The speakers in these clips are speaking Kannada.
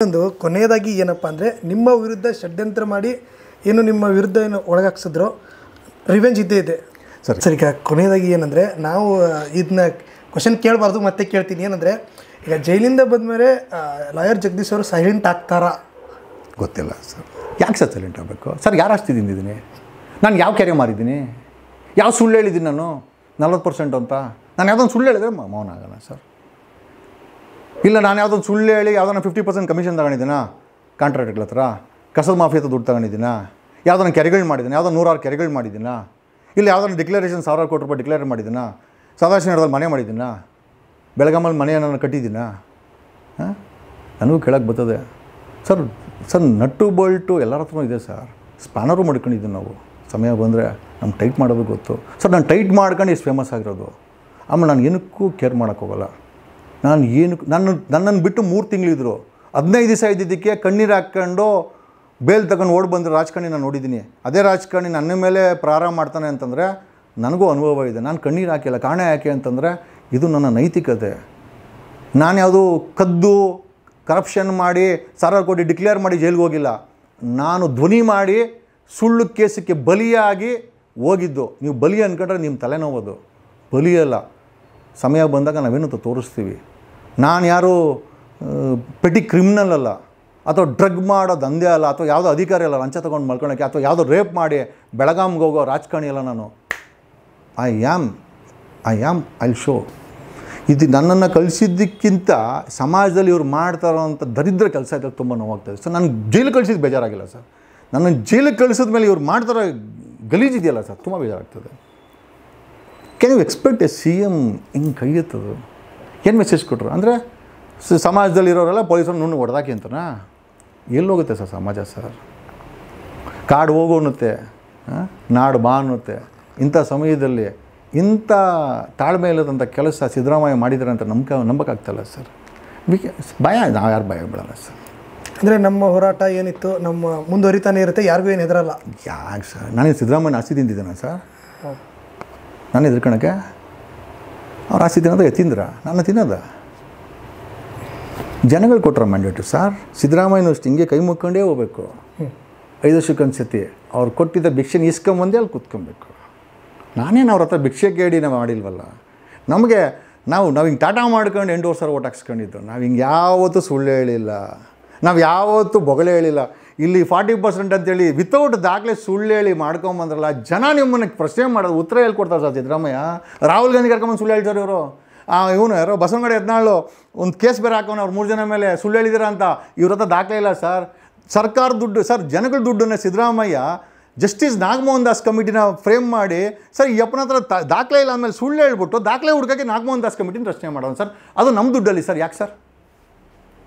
ಒಂದು ಕೊನೆಯದಾಗಿ ಏನಪ್ಪ ಅಂದರೆ ನಿಮ್ಮ ವಿರುದ್ಧ ಷಡ್ಯಂತ್ರ ಮಾಡಿ ಏನು ನಿಮ್ಮ ವಿರುದ್ಧ ಏನು ಒಳಗಾಕ್ಸಿದ್ರು ರಿವೆಂಜ್ ಇದ್ದೇ ಇದೆ ಸರ್. ಈಗ ಕೊನೆಯದಾಗಿ ಏನಂದರೆ ನಾವು ಇದನ್ನ ಕ್ವಶನ್ ಕೇಳಬಾರ್ದು ಮತ್ತೆ ಕೇಳ್ತೀನಿ. ಏನಂದರೆ ಈಗ ಜೈಲಿಂದ ಬಂದಮೇಲೆ ಲಾಯರ್ ಜಗದೀಶ್ ಅವರು ಸೈಲೆಂಟ್ ಆಗ್ತಾರಾ? ಗೊತ್ತಿಲ್ಲ ಸರ್. ಯಾಕೆ ಸರ್ ಸೈಲೆಂಟ್ ಆಗಬೇಕು ಸರ್? ಯಾರು ಆಸ್ತಿ ತಿಂದಿದ್ದೀನಿ ನಾನು? ಯಾವ ಕೆರೆ ಮಾರಿದ್ದೀನಿ? ಯಾವ ಸುಳ್ಳು ಹೇಳಿದ್ದೀನಿ ನಾನು 40% ಅಂತ? ನಾನು ಯಾವುದೊಂದು ಸುಳ್ಳು ಹೇಳಿದ್ರೆ ಮೌನ ಆಗೋಣ ಸರ್. ಇಲ್ಲ ನಾನು ಯಾವುದೊಂದು ಸುಳ್ಳು ಹೇಳಿ ಯಾವುದನ್ನ 50% ಕಮಿಷನ್ ತಗೊಂಡಿದ್ದೀನಾ ಕಾಂಟ್ರಾಕ್ಟ್ಗಳ ಹತ್ರ? ಕಸದ ಮಾಫಿಯಾ ದುಡ್ಡು ತಗೊಂಡಿದ್ದೀನಾ? ಯಾವುದನ್ನ ಕೆರೆಗಳು ಮಾಡಿದ್ದೀನಿ? ಯಾವುದೋ 106 ಕೆರೆಗಳು ಮಾಡಿದ್ದೀನಾ? ಇಲ್ಲ ಯಾವುದನ್ನ ಡಿಕ್ಲರೇಷನ್ 1000 ಕೋಟಿ ರೂಪಾಯಿ ಡಿಕ್ಲೇರ್ ಮಾಡಿದ್ದೀನಾ? ಸದಾಶಿವನಗರದಲ್ಲಿ ಮನೆ ಮಾಡಿದ್ದೀನಾ? ಬೆಳಗಾಮಲ್ಲಿ ಮನೆಯನ್ನು ಕಟ್ಟಿದ್ದೀನಾ? ಹಾಂ, ನನಗೂ ಕೇಳಕ್ಕೆ ಬರ್ತದೆ ಸರ್. ಸರ್ ನಟ್ಟು ಬೋಲ್ಟು ಎಲ್ಲರ ಹತ್ರನೂ ಇದೆ ಸರ್. ಸ್ಪ್ಯಾನರು ಮಾಡ್ಕೊಂಡಿದ್ದೀವಿ ನಾವು. ಸಮಯ ಬಂದರೆ ನಮ್ಗೆ ಟೈಟ್ ಮಾಡೋದು ಗೊತ್ತು ಸರ್. ನಾನು ಟೈಟ್ ಮಾಡ್ಕೊಂಡು ಇಷ್ಟು ಫೇಮಸ್ ಆಗಿರೋದು. ಆಮೇಲೆ ನಾನು ಏನಕ್ಕೂ ಕೇರ್ ಮಾಡೋಕ್ಕೋಗಲ್ಲ. ನಾನು ಏನಕ್ಕೆ ನನ್ನನ್ನು ಬಿಟ್ಟು 3 ತಿಂಗಳಿದ್ರು 15 ದಿವಸ ಇದ್ದಿದ್ದಕ್ಕೆ ಕಣ್ಣೀರು ಹಾಕ್ಕೊಂಡು ಬೇಲ್ ತಗೊಂಡು ಓಡಿ ಬಂದರೆ ರಾಜಕಾರಣಿ ನಾನು ನೋಡಿದ್ದೀನಿ. ಅದೇ ರಾಜಕಾರಣಿ ನನ್ನ ಮೇಲೆ ಪ್ರಾರಂಭ ಮಾಡ್ತಾನೆ ಅಂತಂದರೆ ನನಗೂ ಅನುಭವ ಇದೆ. ನಾನು ಕಣ್ಣೀರು ಹಾಕಿಲ್ಲ. ಕಾರಣ ಯಾಕೆ ಅಂತಂದರೆ ಇದು ನನ್ನ ನೈತಿಕತೆ. ನಾನು ಯಾವುದು ಕದ್ದು ಕರಪ್ಷನ್ ಮಾಡಿ 1000 ಕೋಟಿ ಡಿಕ್ಲೇರ್ ಮಾಡಿ ಜೈಲಿಗೆ ಹೋಗಿಲ್ಲ. ನಾನು ಧ್ವನಿ ಮಾಡಿ ಸುಳ್ಳು ಕೇಸಕ್ಕೆ ಬಲಿಯಾಗಿ ಹೋಗಿದ್ದು. ನೀವು ಬಲಿ ಅಂದ್ಕೊಂಡ್ರೆ ನಿಮ್ಮ ತಲೆನೋವುದು. ಬಲಿಯಲ್ಲ. ಸಮಯ ಬಂದಾಗ ನಾವೇನು ತೋರಿಸ್ತೀವಿ. ನಾನು ಯಾರು ಪೆಟಿ ಕ್ರಿಮಿನಲ್ ಅಲ್ಲ, ಅಥವಾ ಡ್ರಗ್ ಮಾಡೋ ದಂಧೆ ಅಲ್ಲ, ಅಥವಾ ಯಾವುದೋ ಅಧಿಕಾರಿ ಅಲ್ಲ ಲಂಚ ತೊಗೊಂಡು ಮಲ್ಕೊಳಕ್ಕೆ, ಅಥವಾ ಯಾವುದೋ ರೇಪ್ ಮಾಡಿ ಬೆಳಗಾಮ್ಗೆ ಹೋಗೋ ರಾಜಕಾರಣಿ ಅಲ್ಲ ನಾನು. I am I'll show. ಇದು ನನ್ನನ್ನು ಕಳಿಸಿದ್ದಕ್ಕಿಂತ ಸಮಾಜದಲ್ಲಿ ಇವ್ರು ಮಾಡ್ತಾರೋಂಥ ದರಿದ್ರ ಕೆಲಸ ಇದ್ದಾಗ ತುಂಬ ನೋವಾಗ್ತದೆ ಸರ್. ನಾನು ಜೈಲಿಗೆ ಕಳಿಸಿದ್ದು ಬೇಜಾರಾಗಿಲ್ಲ ಸರ್. ನನ್ನ ಜೈಲಿಗೆ ಕಳಿಸಿದ ಮೇಲೆ ಇವ್ರು ಮಾಡ್ತಾರೋ ಗಲೀಜಿದೆಯಲ್ಲ ಸರ್, ತುಂಬ ಬೇಜಾರಾಗ್ತದೆ. Can you expect a CM ಹಿಂಗೆ ಕೈ ಎತ್ತದು? ಏನು ಮೆಸೇಜ್ ಕೊಟ್ಟರು ಅಂದರೆ ಸಮಾಜದಲ್ಲಿರೋರೆಲ್ಲ ಪೊಲೀಸರು ನುಣ್ಣು ಹೊಡೆದಾಕಿ ಅಂತನಾ? ಎಲ್ಲೋಗುತ್ತೆ ಸರ್ ಸಮಾಜ ಸರ್? ಕಾಡು ಹೋಗು ಅನ್ನುತ್ತೆ, ನಾಡು ಬಾ ಅನ್ನುತ್ತೆ. ಇಂಥ ಸಮಯದಲ್ಲಿ ಇಂಥ ತಾಳ್ಮೆ ಇಲ್ಲದಂಥ ಕೆಲಸ ಸಿದ್ದರಾಮಯ್ಯ ಮಾಡಿದ್ದಾರೆ ಅಂತ ನಂಬಕ್ಕಾಗ್ತಲ್ಲ ಸರ್. ಭಯ, ನಾವು ಯಾರು ಭಯ ಬಿಡಲ್ಲ ಸರ್. ಅಂದರೆ ನಮ್ಮ ಹೋರಾಟ ಏನಿತ್ತು ನಮ್ಮ ಮುಂದುವರಿತಾನೆ ಇರುತ್ತೆ, ಯಾರಿಗೂ ಏನು ಹೆದರಲ್ಲ. ಯಾಕೆ ಸರ್? ನಾನೇನು ಸಿದ್ದರಾಮಯ್ಯನ ಆಸ್ತಿ ತಿಂತಿದ್ದೇನೆ ಸರ್? ನಾನು ಎದುರ್ಕೊಳಕ್ಕೆ? ಅವ್ರು ಆಸ್ತಿ ತಿನ್ನೋದು ತಿಂದ್ರ ನಾನು ತಿನ್ನೋದ? ಜನಗಳು ಕೊಟ್ಟರೆ ಮ್ಯಾಂಡೇಟು ಸರ್. ಸಿದ್ದರಾಮಯ್ಯನೂ ಅಷ್ಟು ಹಿಂಗೆ ಕೈ ಮುಕ್ಕೊಂಡೇ ಹೋಗ್ಬೇಕು. 5 ವರ್ಷಕ್ಕೊಂದ್ಸತಿ ಅವ್ರು ಕೊಟ್ಟಿದ್ದ ಭಿಕ್ಷೆನ ಇಸ್ಕೊಂಬಂದೇ ಅಲ್ಲಿ ಕೂತ್ಕೊಬೇಕು. ನಾನೇನು ಅವ್ರ ಹತ್ರ ಭಿಕ್ಷೆ ಕೇಳಿ ನಾವು ಮಾಡಿಲ್ವಲ್ಲ. ನಮಗೆ ನಾವು ಹಿಂಗೆ ಟಾಟಾ ಮಾಡ್ಕೊಂಡು 8 ವರ್ಷ ಓಟ್ ಹಾಕ್ಸ್ಕೊಂಡಿದ್ದು. ನಾವು ಹಿಂಗೆ ಯಾವತ್ತೂ ಸುಳ್ಳು ಹೇಳಿಲ್ಲ, ನಾವು ಯಾವತ್ತೂ ಬೊಗಳೆ ಹೇಳಿಲ್ಲ. ಇಲ್ಲಿ 40% ಅಂತೇಳಿ ವಿತೌಟ್ ದಾಖಲೆ ಸುಳ್ಳು ಹೇಳಿ ಮಾಡ್ಕೊಂಬಂದ್ರಲ್ಲ, ಜನ ನಿಮ್ಮನ್ನು ಪ್ರಶ್ನೆ ಮಾಡೋದು ಉತ್ತರ ಹೇಳ್ಕೊಡ್ತಾರೆ ಸರ್. ಸಿದ್ದರಾಮಯ್ಯ ರಾಹುಲ್ ಗಾಂಧಿ ಕರ್ಕೊಂಬಂದು ಸುಳ್ಳು ಹೇಳ್ತಾರೆ ಇವರು. ಇವನು ಯಾರೋ ಬಸವನಗಡೆ ಯತ್ನಾಳು ಒಂದು ಕೇಸ್ ಬೇರೆ ಹಾಕೋನು ಅವ್ರು 3 ಜನ ಮೇಲೆ ಸುಳ್ಳು ಹೇಳಿದ್ದೀರ ಅಂತ. ಇವ್ರ ಹತ್ರ ದಾಖಲೆ ಇಲ್ಲ ಸರ್. ಸರ್ಕಾರ ದುಡ್ಡು ಸರ್, ಜನಗಳ ದುಡ್ಡನ್ನು ಸಿದ್ದರಾಮಯ್ಯ ಜಸ್ಟಿಸ್ ನಾಗಮೋಹನ್ ದಾಸ್ ಕಮಿಟಿನ ಫ್ರೇಮ್ ಮಾಡಿ ಸರ್, ಈ ಅಪ್ಪನ ಹತ್ರ ದಾಖಲೆ ಇಲ್ಲ ಆಮೇಲೆ ಸುಳ್ಳು ಹೇಳ್ಬಿಟ್ಟು ದಾಖಲೆ ಹುಡುಕಕ್ಕೆ ನಾಗಮೋಹನ್ ದಾಸ್ ಕಮಿಟಿನ ರಚನೆ ಮಾಡೋದು ಸರ್. ಅದು ನಮ್ಮ ದುಡ್ಡಲ್ಲಿ ಸರ್. ಯಾಕೆ ಸರ್?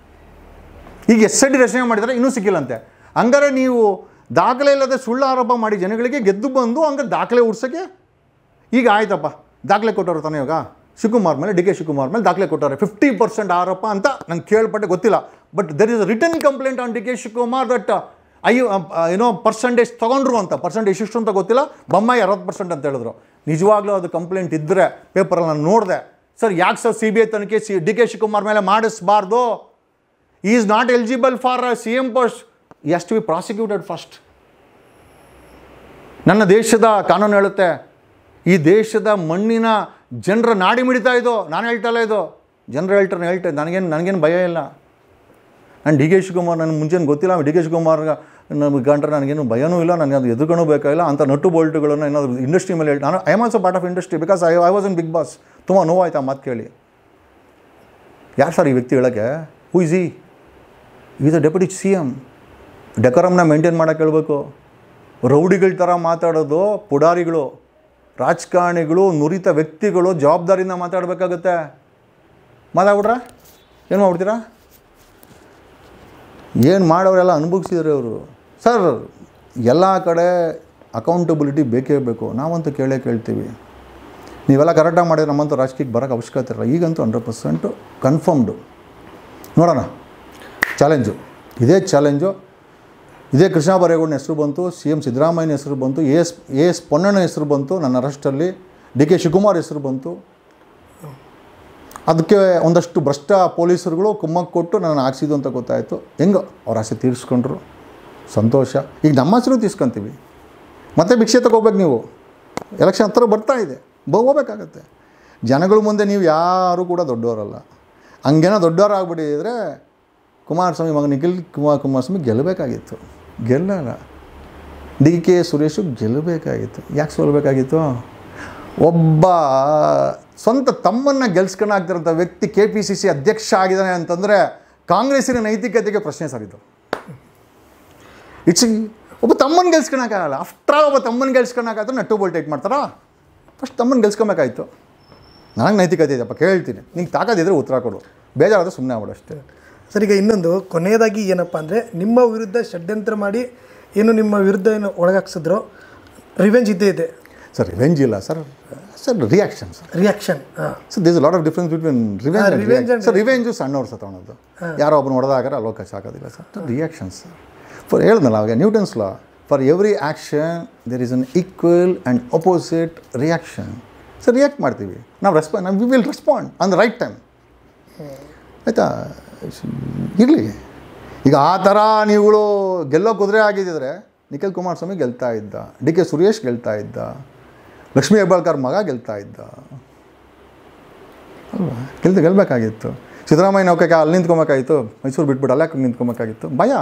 ಈಗ SIT ರಚನೆ ಮಾಡಿದರೆ ಇನ್ನೂ ಸಿಕ್ಕಿಲ್ಲಂತೆ. ಹಂಗಾರೆ ನೀವು ದಾಖಲೆ ಇಲ್ಲದೆ ಸುಳ್ಳು ಆರೋಪ ಮಾಡಿ ಜನಗಳಿಗೆ ಗೆದ್ದು ಬಂದು ಹಂಗೆ ದಾಖಲೆ ಉಡ್ಸೋಕ್ಕೆ ಈಗ ಆಯ್ತಪ್ಪ. ದಾಖಲೆ ಕೊಟ್ಟವರು ತಾನೇ ಇವಾಗ ಶಿವಕುಮಾರ್ ಮೇಲೆ, DK ಶಿವಕುಮಾರ್ ಮೇಲೆ ದಾಖಲೆ ಕೊಟ್ಟವ್ರೆ. 50% ಆರೋಪ ಅಂತ ನಾನು ಕೇಳ್ಪಟ್ಟೆ, ಗೊತ್ತಿಲ್ಲ. But there is a return complaint on DK Shivakumar that ಏನೋ ಪರ್ಸೆಂಟೇಜ್ ತೊಗೊಂಡ್ರು ಅಂತ. ಪರ್ಸೆಂಟೇಜ್ ಎಷ್ಟು ಅಂತ ಗೊತ್ತಿಲ್ಲ. ಬೊಮ್ಮಾಯಿ 60% ಅಂತ ಹೇಳಿದ್ರು. ನಿಜವಾಗ್ಲೂ ಅದು ಕಂಪ್ಲೇಂಟ್ ಇದ್ದರೆ ಪೇಪರಲ್ಲಿ ನಾನು ನೋಡಿದೆ ಸರ್. ಯಾಕೆ ಸರ್ CBI ತನಿಖೆ DK ಶಿವಕುಮಾರ್ ಮೇಲೆ ಮಾಡಿಸ್ಬಾರ್ದು? He is not eligible for a CM post. He has to be prosecuted first. ನನ್ನ ದೇಶದ ಕಾನೂನು ಹೇಳುತ್ತೆ. ಈ ದೇಶದ ಮಣ್ಣಿನ ಜನರ ನಾಡಿ ಮಿಡಿತಾ ಇದು. ನಾನು ಹೇಳ್ತಲ್ಲ, ಇದು ಜನರು ಹೇಳ್ತಾರೆ. ನನಗೇನು ಭಯ ಇಲ್ಲ. ನಾನು DK ಶಿವಕುಮಾರ್ ನನಗೆ ಮುಂಚೆನೇ ಗೊತ್ತಿಲ್ಲ. DK ಶಿವಕುಮಾರ್ ನಮಗೆ ಕಂಡ್ರೆ ನನಗೇನು ಭಯನೂ ಇಲ್ಲ, ನನಗೆ ಅದು ಎದುರ್ಕೊಂಡು ಬೇಕಾಗಿಲ್ಲ. ಅಂಥ ನಟ್ಟು ಬೋಲ್ಟುಗಳನ್ನು ಏನಾದರೂ ಇಂಡಸ್ಟ್ರಿ ಮೇಲೆ ನಾನು I am also part of industry because I was in Bigg Boss. ತುಂಬ ನೋವಾಯ್ತು ಆ ಮಾತು ಕೇಳಿ. ಯಾರು ಸರ್ ಈ ವ್ಯಕ್ತಿ ಹೇಳೋಕ್ಕೆ? ಹೂ ಇಸ್ ಈ? Is a deputy CM. ಡೆಕೋರಮ್ನ ಮೇಂಟೈನ್ ಮಾಡೋಕ್ಕೆ ಹೇಳ್ಬೇಕು. ರೌಡಿಗಳ ಥರ ಮಾತಾಡೋದು ಪುಡಾರಿಗಳು, ರಾಜಕಾರಣಿಗಳು, ನುರಿತ ವ್ಯಕ್ತಿಗಳು ಜವಾಬ್ದಾರಿಯಿಂದ ಮಾತಾಡಬೇಕಾಗತ್ತೆ. ಮಾತಾಡ್ಬಿಟ್ರೆ ಏನು ಮಾಡ್ಬಿಡ್ತೀರಾ? ಏನು ಮಾಡೋರೆಲ್ಲ ಅನುಭವಿಸಿದ್ರೆ ಅವರು ಸರ್. ಎಲ್ಲ ಕಡೆ ಅಕೌಂಟಬಿಲಿಟಿ ಬೇಕೇ ಬೇಕು. ನಾವಂತೂ ಕೇಳ್ತೀವಿ. ನೀವೆಲ್ಲ ಕರೆಕ್ಟಾಗಿ ಮಾಡಿದ್ರೆ ನಮ್ಮಂತೂ ರಾಜಕೀಯಕ್ಕೆ ಬರೋಕ್ಕೆ ಅವಶ್ಯಕತೆ ಇಲ್ಲ. ಈಗಂತೂ 100% ಕನ್ಫರ್ಮ್ಡು. ನೋಡೋಣ. ಚಾಲೆಂಜು ಇದೇ ಚಾಲೆಂಜು. ಇದೇ ಕೃಷ್ಣ ಬೈರೇಗೌಡನ ಹೆಸರು ಬಂತು, CM ಸಿದ್ದರಾಮಯ್ಯನ ಹೆಸರು ಬಂತು, AS ಪೊನ್ನಣ್ಣ ಹೆಸರು ಬಂತು, ನನ್ನ ಅರೆಸ್ಟಲ್ಲಿ DK ಶಿವಕುಮಾರ್ ಹೆಸರು ಬಂತು. ಅದಕ್ಕೆ ಒಂದಷ್ಟು ಭ್ರಷ್ಟ ಪೊಲೀಸರುಗಳು ಕುಮ್ಮಕ್ಕೆ ಕೊಟ್ಟು ನಾನು ಹಾಕ್ಸಿದ್ದು ಅಂತ ಗೊತ್ತಾಯಿತು. ಹೆಂಗೋ ಅವ್ರ ಆಸೆ ತೀರಿಸ್ಕೊಂಡ್ರು, ಸಂತೋಷ. ಈಗ ನಮ್ಮ ಆಸೆನೂ ತೀರ್ಸ್ಕೊತೀವಿ. ಮತ್ತೆ ಭಿಕ್ಷೆ ತಗೋಬೇಕು. ನೀವು ಎಲೆಕ್ಷನ್ ಹತ್ರ ಬರ್ತಾ ಇದೆ, ಹೋಗ್ಬೇಕಾಗತ್ತೆ. ಜನಗಳ ಮುಂದೆ ನೀವು ಯಾರೂ ಕೂಡ ದೊಡ್ಡವರಲ್ಲ. ಹಂಗೇನೋ ದೊಡ್ಡವರಾಗ್ಬಿಟ್ಟಿದ್ರೆ ಕುಮಾರಸ್ವಾಮಿ ಮಗ ನಿಖಿಲ್ ಕುಮಾರಸ್ವಾಮಿ ಗೆಲ್ಲಬೇಕಾಗಿತ್ತು. ಗೆಲ್ಲಲ್ಲ. ಡಿ ಕೆ ಸುರೇಶು ಗೆಲ್ಲಬೇಕಾಗಿತ್ತು. ಯಾಕೆ ಸೋಲ್ಬೇಕಾಗಿತ್ತು? ಒಬ್ಬ ಸ್ವಂತ ತಮ್ಮನ್ನು ಗೆಲ್ಸ್ಕೊಂಡಾಗ್ತಿರೋಂಥ ವ್ಯಕ್ತಿ KPCC ಅಧ್ಯಕ್ಷ ಆಗಿದ್ದಾನೆ ಅಂತಂದರೆ ಕಾಂಗ್ರೆಸ್ಸಿನ ನೈತಿಕತೆಗೆ ಪ್ರಶ್ನೆ ಸಾರಿದ್ದು. ಒಬ್ಬ ತಮ್ಮನ ಗೆಲ್ಸ್ಕೊಳಕ್ಕಾಗಲ್ಲ. ಆಫ್ಟರ್ ಒಬ್ಬ ತಮ್ಮನ ಗೆಲ್ಸ್ಕೊಳಕ್ಕಾದ್ರೆ ನಟ್ಟು ಬೋಲ್ಟ್ ಟೈಟ್ ಮಾಡ್ತಾರಾ? ಫಸ್ಟ್ ತಮ್ಮನ ಗೆಲ್ಸ್ಕೊಬೇಕಾಯ್ತು. ನನಗೆ ನೈತಿಕತೆ ಇದೆಯಪ್ಪ, ಕೇಳ್ತೀನಿ, ನಿಂಗೆ ತಾಕತ್ತಿದ್ರೆ ಉತ್ತರ ಕೊಡು, ಬೇಜಾರಾದರೆ ಸುಮ್ಮನೆ ಆಗ್ಬಿಡು ಅಷ್ಟೇ. ಸರ್, ಈಗ ಇನ್ನೊಂದು ಕೊನೆಯದಾಗಿ ಏನಪ್ಪ ಅಂದರೆ, ನಿಮ್ಮ ವಿರುದ್ಧ ಷಡ್ಯಂತ್ರ ಮಾಡಿ ಏನು ನಿಮ್ಮ ವಿರುದ್ಧ ಏನು ಒಳಗಾಕ್ಸಿದ್ರು, ರಿವೆಂಜ್ ಇದ್ದೇ ಇದೆ ಸರ್. ರಿವೆಂಜ್ ಇಲ್ಲ sir, reaction sir. Reaction. So this lot of difference between revenge sir. Revenge ಸಣ್ಣವ್ರು ಸತ್ತವನದು, ಯಾರೋ ಒಬ್ಬನು ಹೊಡೆದಾಗಾರ ಲೋಕಸ್ ಆಗೋದಿಲ್ಲ ಸರ್. Reactions sir. ಫಾರ್ ಹೇಳಿದ್ನಲ್ಲ ಅವಾಗ Newton's law, for every action there is an equal and opposite reaction. Sir, react ಮಾಡ್ತೀವಿ ನಾವು, we will respond on the right time. ಆಯಿತಾ? ಇರಲಿ. ಈಗ ಆ ಥರ ನೀವುಗಳು ಗೆಲ್ಲೋ ಕುದುರೆ ಆಗಿದ್ದರೆ ನಿಖಿಲ್ ಕುಮಾರಸ್ವಾಮಿ ಗೆಲ್ತಾ ಇದ್ದ, ಡಿ ಕೆ ಸುರೇಶ್ ಗೆಲ್ತಾ ಇದ್ದ, ಲಕ್ಷ್ಮೀ ಹೆಬ್ಬಾಳ್ಕರ್ ಮಗ ಗೆಲ್ತಾ ಇದ್ದ ಅಲ್ವಾ? ಗೆಲ್ಲಬೇಕಾಗಿತ್ತು. ಸಿದ್ದರಾಮಯ್ಯ ನೌಕಕ್ಕೆ ಅಲ್ಲಿ ನಿಂತ್ಕೊಬೇಕಾಗಿತ್ತು, ಮೈಸೂರು ಬಿಟ್ಬಿಟ್ಟು ಅಲ್ಲೇ ನಿಂತ್ಕೊಬೇಕಾಗಿತ್ತು. ಭಯ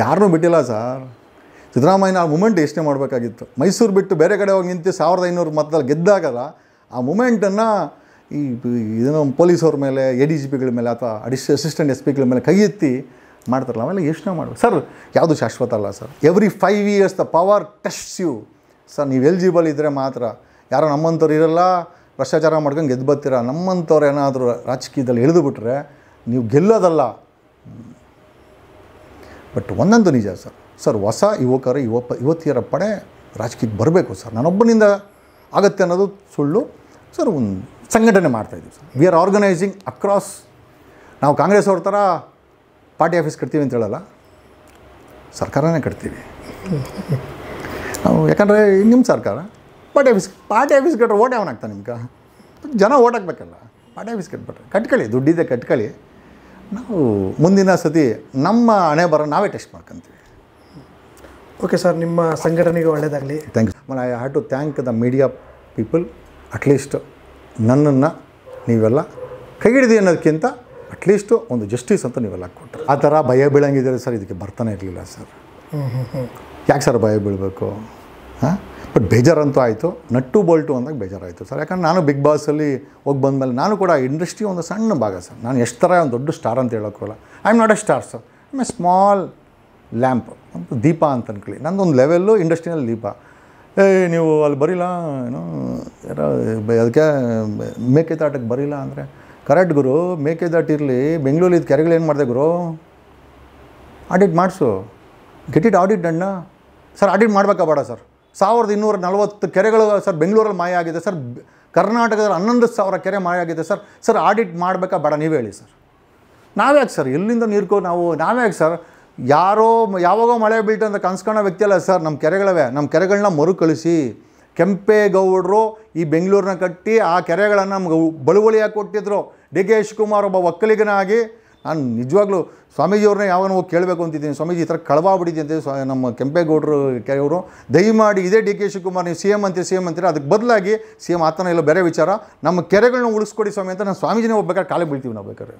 ಯಾರನ್ನೂ ಬಿಟ್ಟಿಲ್ಲ ಸರ್. ಸಿದ್ದರಾಮಯ್ಯನ ಆ ಮೂಮೆಂಟ್ ಯೋಚನೆ ಮಾಡಬೇಕಾಗಿತ್ತು. ಮೈಸೂರು ಬಿಟ್ಟು ಬೇರೆ ಕಡೆ ಹೋಗಿ ನಿಂತು 1500 ಮತದಲ್ಲಿ ಗೆದ್ದಾಗಲ್ಲ ಆ ಮೂಮೆಂಟನ್ನು ಈ ಇದನ್ನು ಪೊಲೀಸವ್ರ ಮೇಲೆ, ADGPಗಳ ಮೇಲೆ ಅಥವಾ ಅಸಿಸ್ಟೆಂಟ್ SP ಗಳ ಮೇಲೆ ಕೈ ಎತ್ತಿ ಮಾಡ್ತಾರಲ್ಲ, ಅವೆಲ್ಲ ಯೋಚನೆ ಮಾಡಬೇಕು ಸರ್. ಯಾವುದು ಶಾಶ್ವತ ಅಲ್ಲ sir. Every 5 years the power tests you sir. ನೀವು ಎಲಿಜಿಬಲ್ ಇದ್ದರೆ ಮಾತ್ರ. ಯಾರೋ ನಮ್ಮಂಥವ್ರು ಇರಲ್ಲ, ಭ್ರಷ್ಟಾಚಾರ ಮಾಡ್ಕೊಂಡು ಗೆದ್ದು ಬರ್ತೀರ. ನಮ್ಮಂಥವ್ರು ಏನಾದರೂ ರಾಜಕೀಯದಲ್ಲಿ ಇಳಿದು ಬಿಟ್ರೆ ನೀವು ಗೆಲ್ಲೋದಲ್ಲ. ಬಟ್ ಒಂದಂತೂ ನಿಜ ಸರ್. ಸರ್, ಹೊಸ ಯುವತಿಯರ ಪಡೆ ರಾಜಕೀಯಕ್ಕೆ ಬರಬೇಕು ಸರ್. ನಾನೊಬ್ಬನಿಂದ ಆಗತ್ತೆ ಅನ್ನೋದು ಸುಳ್ಳು ಸರ್. ಒಂದು ಸಂಘಟನೆ ಮಾಡ್ತಾಯಿದ್ದೀವಿ sir. We are organising across. ನಾವು ಕಾಂಗ್ರೆಸ್ ಅವ್ರ ಥರ ಪಾರ್ಟಿ ಆಫೀಸ್ ಕಟ್ತೀವಿ ಅಂತ ಹೇಳಲ್ಲ, ಸರ್ಕಾರನೇ ಕಟ್ತೀವಿ ನಾವು. ಯಾಕಂದರೆ ನಿಮ್ಮ ಸರ್ಕಾರ ಪಾರ್ಟಿ ಆಫೀಸ್ ಕಟ್ಟರೆ ಓಟ್ ಯಾವನಾಗ್ತಾನೆ ನಿಮ್ಗೆ? ಜನ ಓಟ್ ಹಾಕ್ಬೇಕಲ್ಲ. ಪಾರ್ಟಿ ಆಫೀಸ್ ಕಟ್ಬಿಟ್ರೆ ಕಟ್ಕೊಳ್ಳಿ, ದುಡ್ಡಿದೆ ಕಟ್ಕೊಳ್ಳಿ. ನಾವು ಮುಂದಿನ ಸತಿ ನಮ್ಮ ಹಣೆ ಬರೋ ನಾವೇ ಟೆಸ್ಟ್ ಮಾಡ್ಕೊತೀವಿ. ಓಕೆ ಸರ್, ನಿಮ್ಮ ಸಂಘಟನೆಗೆ ಒಳ್ಳೆಯದಾಗಲಿ. Thank you. I have to thank the media people. At least ನನ್ನನ್ನು ನೀವೆಲ್ಲ ಕೈ ಹಿಡಿದು ಅನ್ನೋದಕ್ಕಿಂತ ಅಟ್ಲೀಸ್ಟು ಒಂದು ಜಸ್ಟಿಸ್ ಅಂತ ನೀವೆಲ್ಲ ಕೊಟ್ಟರು. ಆ ಥರ ಭಯ ಬೀಳಂಗಿದ್ದಾರೆ ಸರ್. ಇದಕ್ಕೆ ಬರ್ತಾನೆ ಇರಲಿಲ್ಲ ಸರ್. ಯಾಕೆ ಸರ್ ಭಯ ಬೀಳಬೇಕು? ಹಾಂ, ಬಟ್ ಬೇಜಾರಂತೂ ಆಯಿತು. ನಟ್ಟು ಬೋಲ್ಟು ಅಂದಾಗ ಬೇಜಾರಾಯಿತು ಸರ್. ಯಾಕಂದ್ರೆ ನಾನು ಬಿಗ್ ಬಾಸಲ್ಲಿ ಹೋಗಿ ಬಂದಮೇಲೆ ನಾನು ಕೂಡ ಇಂಡಸ್ಟ್ರಿ ಒಂದು ಸಣ್ಣ ಭಾಗ ಸರ್. ನಾನು ಎಷ್ಟು ಥರ ಒಂದು ದೊಡ್ಡ ಸ್ಟಾರ್ ಅಂತ ಹೇಳೋಕ್ಕಲ್ಲ. I am not a star sir. I am a small lamp, ಒಂದು ದೀಪ ಅಂತ ಅನ್ಕೊಳ್ಳಿ. ನಂದೊಂದು ಲೆವೆಲ್ಲು ಇಂಡಸ್ಟ್ರಿಯಲ್ಲಿ ದೀಪ. ನೀವು ಅಲ್ಲಿ ಬರಿಲ್ಲ ಏನೋ ಅದಕ್ಕೆ ಮೇಕೆದಾಟಕ್ಕೆ ಬರಿಲ್ಲ ಅಂದರೆ ಕರೆಕ್ಟ್ ಗುರು. ಮೇಕೆದಾಟು ಇರಲಿ, ಬೆಂಗಳೂರಲ್ಲಿ ಇದು ಕೆರೆಗಳು ಏನು ಮಾಡಿದೆ ಗುರು? ಆಡಿಟ್ ಮಾಡಿಸು, ಗೆಟ್ ಇಟ್ ಆಡಿಟ್ ಅಣ್ಣ. ಸರ್, ಆಡಿಟ್ ಮಾಡಬೇಕಾ ಬೇಡ ಸರ್? 1240 ಕೆರೆಗಳು ಸರ್ ಬೆಂಗಳೂರಲ್ಲಿ ಮಾಯ ಆಗಿದೆ ಸರ್. ಕರ್ನಾಟಕದಲ್ಲಿ 11,000 ಕೆರೆ ಮಾಯ ಆಗಿದೆ ಸರ್. ಸರ್, ಆಡಿಟ್ ಮಾಡಬೇಕಾ ಬೇಡ? ನೀವೇ ಹೇಳಿ ಸರ್. ನಾವ್ಯಾಕೆ ಸರ್ ಎಲ್ಲಿಂದ ನೀರ್ಕೋ ನಾವ್ಯಾಕೆ ಸರ್? ಯಾರೋ ಯಾವಾಗೋ ಮಳೆ ಬೀಳ್ತು ಅಂತ ಕನ್ಸ್ಕೊಳ್ಳೋ ವ್ಯಕ್ತಿ ಅಲ್ಲ ಸರ್. ನಮ್ಮ ಕೆರೆಗಳವೆ, ನಮ್ಮ ಕೆರೆಗಳನ್ನ ಮರುಕಳಿಸಿ. ಕೆಂಪೇಗೌಡರು ಈ ಬೆಂಗಳೂರನ್ನ ಕಟ್ಟಿ ಆ ಕೆರೆಗಳನ್ನು ನಮ್ಗೆ ಬಳುವಳಿಯಾಗಿ ಕೊಟ್ಟಿದ್ರು. ಡಿ ಕೆ ಶಿವಕುಮಾರ್ ಒಬ್ಬ ಒಕ್ಕಲಿಗನಾಗಿ ನಾನು ನಿಜವಾಗ್ಲೂ ಸ್ವಾಮೀಜಿಯವ್ರನ್ನ ಯಾವಾಗ ಹೋಗಿ ಕೇಳಬೇಕು ಅಂತಿದ್ದೀನಿ. ಸ್ವಾಮೀಜಿ ಈ ಥರ ಕಳವಾಗ್ಬಿಟ್ಟಿದ್ದೆ ನಮ್ಮ ಕೆಂಪೇಗೌಡರು ಕೆರೆಯವರು. ದಯಮಾಡಿ ಇದೇ ಡಿ ಕೆ ಶಿವಕುಮಾರ್ ನೀವು CM ಅಂತೀರ, ಅದಕ್ಕೆ ಬದಲಾಗಿ CM ಆತನ ಇಲ್ಲ ಬೇರೆ ವಿಚಾರ, ನಮ್ಮ ಕೆರೆಗಳನ್ನ ಉಳಿಸ್ಕೊಡಿ ಸ್ವಾಮಿ ಅಂತ ನಾನು ಸ್ವಾಮೀಜಿನೇ ಹೋಗ್ಬೇಕಾದ್ರೆ ಕಾಲಿಗೆ ಬೀಳ್ತೀವಿ ನಾವು ಬೇಕಾದ್ರೆ.